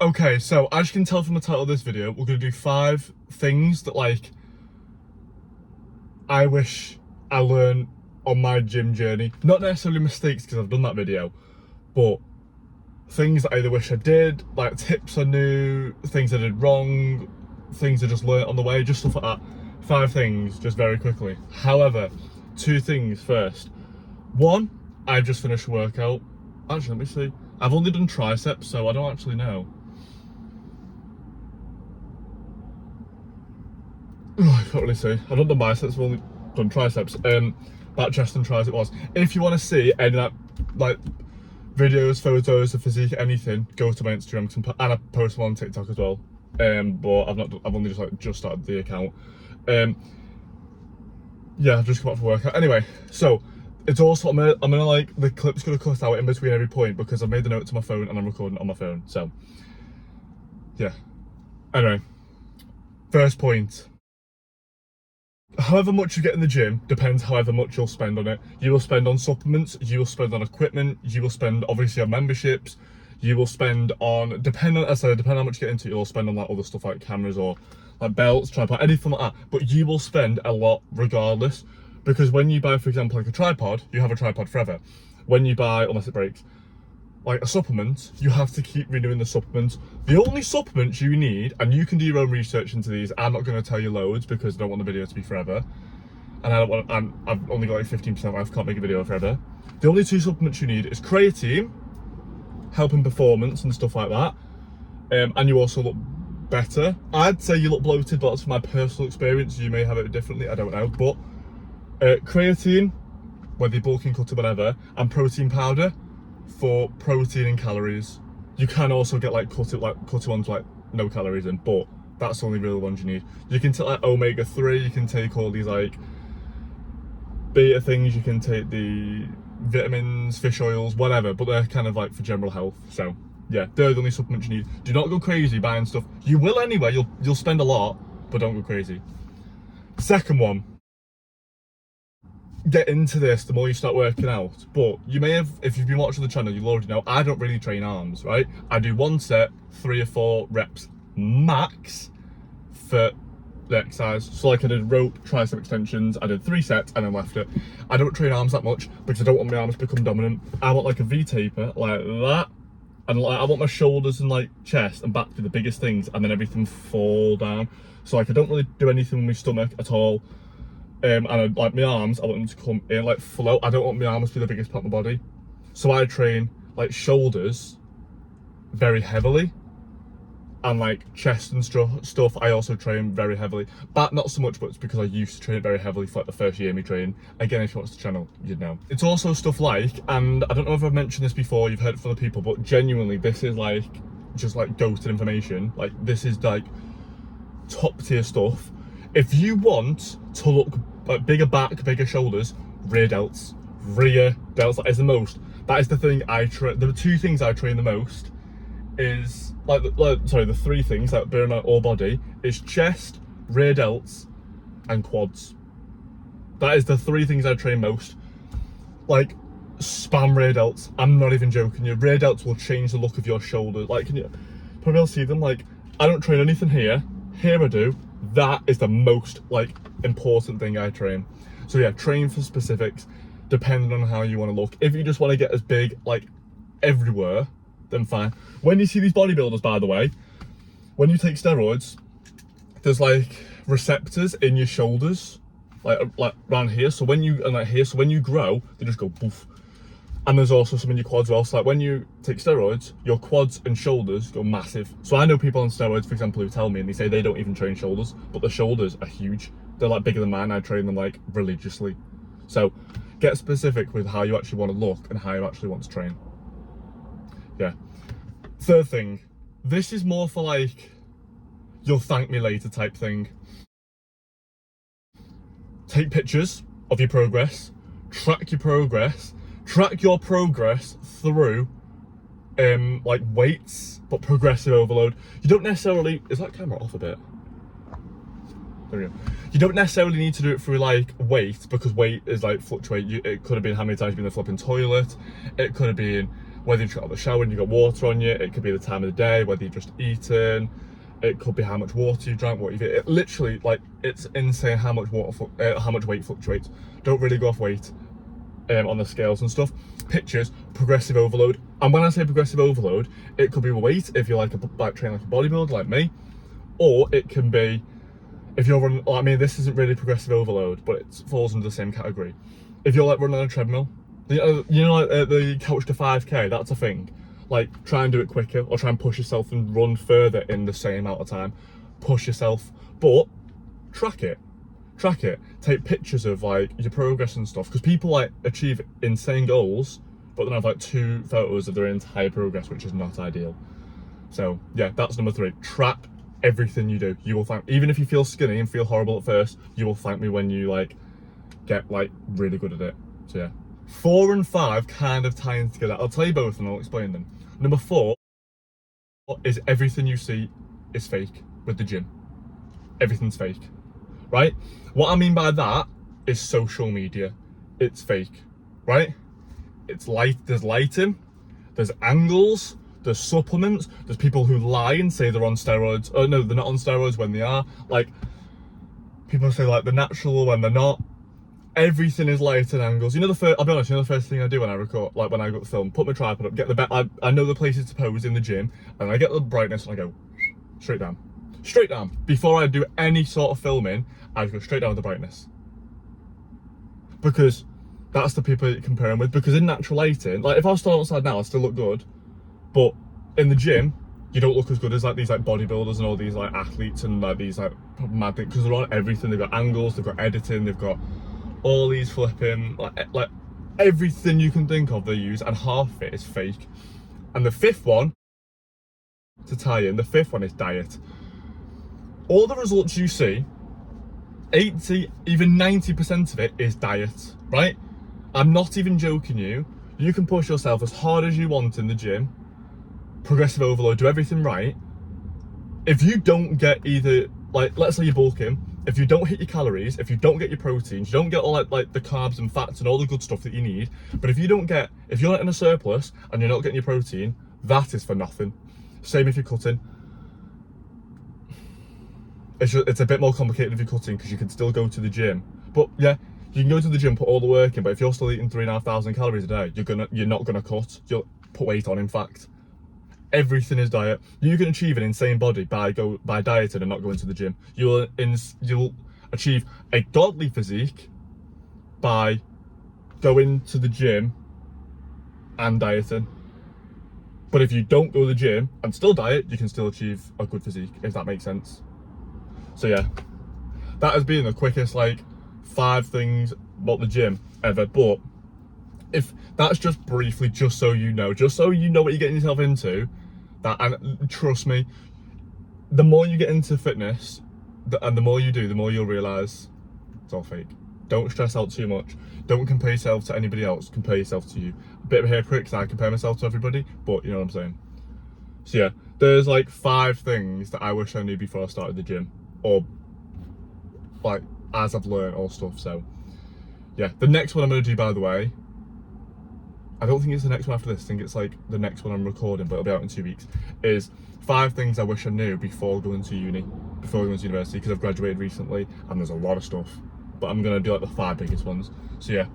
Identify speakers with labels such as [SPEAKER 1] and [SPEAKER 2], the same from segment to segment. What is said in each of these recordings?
[SPEAKER 1] Okay, so as you can tell from the title of this video, we're going to do 5 things that, like, I wish I learned on my gym journey. Not necessarily mistakes, because I've done that video, but things that I either wish I did, like tips I knew, things I did wrong, things I just learned on the way, just stuff like that. 5 things, just very quickly. However, 2 things first. 1, I've just finished a workout. Actually, let me see. I've only done triceps, so I don't actually know. Oh, I can't really see. I've not done biceps, I've only done triceps. Back, chest and tries it was. If you want to see any of that, like, videos, photos of physique, anything, go to my Instagram and I post them on TikTok as well. But I've only just started the account. Yeah, I've just come out for workout. Anyway, so it's also I'm gonna like, the clip's gonna cut out in between every point because I've made the note to my phone and I'm recording on my phone. So yeah. Anyway, first point. However much you get in the gym depends however much you'll spend on it. You will spend on supplements, you will spend on equipment, you will spend obviously on memberships, you will spend on, depending on how much you get into, you'll spend on like other stuff like cameras or like belts, tripod, anything like that. But you will spend a lot regardless, because when you buy, for example, like a tripod, you have a tripod forever. When you buy, unless it breaks, like a supplement, you have to keep renewing the supplements. The only supplements you need, and you can do your own research into these, I'm not going to tell you loads because I don't want the video to be forever. And I've only got like 15% left, can't make a video forever. The only 2 supplements you need is creatine, helping performance and stuff like that. And you also look better. I'd say you look bloated, but that's from my personal experience. You may have it differently, I don't know. But creatine, whether you're bulking, cutting, whatever, and protein powder for protein and calories. You can also get like cut ones like no calories in, but that's the only real ones you need. You can take like omega-3, you can take all these like beta things, you can take the vitamins, fish oils, whatever, but they're kind of like for general health. So yeah, they're the only supplements you need. Do not go crazy buying stuff. You will anyway, you'll spend a lot, but don't go crazy. Second one, get into this the more you start working out. But you may have, if you've been watching the channel, you'll already know I don't really train arms, right? I do 1 set, 3 or 4 reps max for the exercise. So like I did rope, tricep extensions, I did 3 sets and then left it. I don't train arms that much because I don't want my arms to become dominant. I want like a V-taper like that, and like I want my shoulders and like chest and back to be the biggest things, and then everything fall down. So like I don't really do anything with my stomach at all. And like my arms, I want them to come in like float. I don't want my arms to be the biggest part of my body. So I train like shoulders very heavily, and like chest and stuff I also train very heavily. Back not so much, but it's because I used to train it very heavily for like the first year of me training. Again, if you watch the channel, you'd know. It's also stuff like, and I don't know if I've mentioned this before, you've heard it from other people, but genuinely this is like just like ghosted information. Like this is like top tier stuff. If you want to look like bigger back, bigger shoulders, rear delts. That is the most. That is the thing I train. The 2 things I train the most is the 3 things that burn out all body is chest, rear delts, and quads. That is the 3 things I train most. Like spam rear delts. I'm not even joking. Your rear delts will change the look of your shoulders. Like, can you probably see them? Like, I don't train anything here. Here I do. That is the most like important thing I train. So yeah, train for specifics depending on how you want to look. If you just want to get as big like everywhere, then fine. When you see these bodybuilders, by the way, when you take steroids, there's like receptors in your shoulders, like around here. So when you so when you grow, they just go poof. And there's also some in your quads as well. So like when you take steroids, your quads and shoulders go massive. So I know people on steroids, for example, who tell me and they say they don't even train shoulders, but their shoulders are huge. They're like bigger than mine. I train them like religiously. So get specific with how you actually want to look and how you actually want to train. Yeah. Third thing, this is more for like, you'll thank me later type thing. Take pictures of your progress, track your progress through like weights, but progressive overload. You don't necessarily, is that camera off a bit? There we go. You don't necessarily need to do it through like weight, because weight is like fluctuate. It could have been how many times you've been in the flipping toilet. It could have been whether you're out of the shower and you've got water on you, it could be the time of the day, whether you've just eaten, it could be how much water you drank, what you've eaten. It literally, like, it's insane how much how much weight fluctuates. Don't really go off weight on the scales and stuff. Pictures, progressive overload. And when I say progressive overload, it could be weight if you're like training like a bodybuilder like me, or it can be if you're running. I mean, this isn't really progressive overload, but it falls under the same category. If you're like running on a treadmill, like the couch to 5k, that's a thing. Like, try and do it quicker, or try and push yourself and run further in the same amount of time. Push yourself, but track it. Take pictures of like your progress and stuff, because people like achieve insane goals, but then have like 2 photos of their entire progress, which is not ideal. So yeah, that's number 3. Track everything you do. You will thank, even if you feel skinny and feel horrible at first, you will thank me when you like get like really good at it. So yeah, 4 and 5 kind of tie in together. I'll tell you both and I'll explain them. Number 4 is everything you see is fake with the gym. Everything's fake, right? What I mean by that is social media. It's fake, right? It's light. There's lighting, there's angles, there's supplements, there's people who lie and say they're on steroids. Oh no, they're not on steroids when they are. Like, people say like they're natural when they're not. Everything is light and angles. You know I'll be honest, you know the first thing I do when I record, like when I go to film, put my tripod up, get the I know the places to pose in the gym, and I get the brightness and I go straight down. Before I do any sort of filming, I go straight down with the brightness. Because that's the people you're comparing with. Because in natural lighting, like if I was still outside now, I still look good. But in the gym, you don't look as good as like these like bodybuilders and all these like athletes and like these like mad things, because they're on everything. They've got angles, they've got editing, they've got all these flipping, like everything you can think of they use, and half of it is fake. And the 5th one, to tie in, the 5th one is diet. All the results you see, 80, even 90% of it is diet, right? I'm not even joking you. You can push yourself as hard as you want in the gym, progressive overload, do everything right. If you don't get either, like, let's say you're bulking, if you don't hit your calories, if you don't get your proteins, you don't get all like the carbs and fats and all the good stuff that you need, but if you're not in a surplus and you're not getting your protein, that is for nothing. Same if you're cutting. It's a bit more complicated if you're cutting, because you can still go to the gym. But yeah, you can go to the gym, put all the work in, but if you're still eating 3,500 calories a day, you're not gonna cut. You'll put weight on, in fact. Everything is diet. You can achieve an insane body by dieting and not going to the gym. You'll achieve a godly physique by going to the gym and dieting. But if you don't go to the gym and still diet, you can still achieve a good physique, if that makes sense. So yeah, that has been the quickest like 5 things about the gym ever. But if that's just briefly, just so you know what you're getting yourself into, and trust me, the more you get into fitness and the more you do, the more you'll realise it's all fake. Don't stress out too much. Don't compare yourself to anybody else. Compare yourself to you. A bit of a hypocrite because I compare myself to everybody, but you know what I'm saying. So yeah, there's like 5 things that I wish I knew before I started the gym, or like as I've learned all stuff. So yeah, the next one I'm going to do, by the way, I don't think it's the next one after this, I think it's like the next one I'm recording, but it'll be out in 2 weeks, is 5 things I wish I knew before going to university, because I've graduated recently and there's a lot of stuff, but I'm going to do like the 5 biggest ones. So yeah,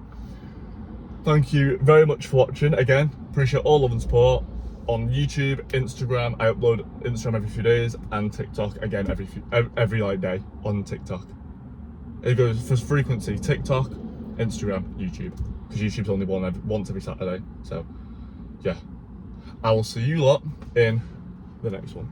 [SPEAKER 1] thank you very much for watching. Again, appreciate all love and support on YouTube, Instagram. I upload Instagram every few days, and TikTok again every like day on TikTok. It goes for frequency: TikTok, Instagram, YouTube, because YouTube's only once every Saturday. So yeah, I will see you lot in the next one.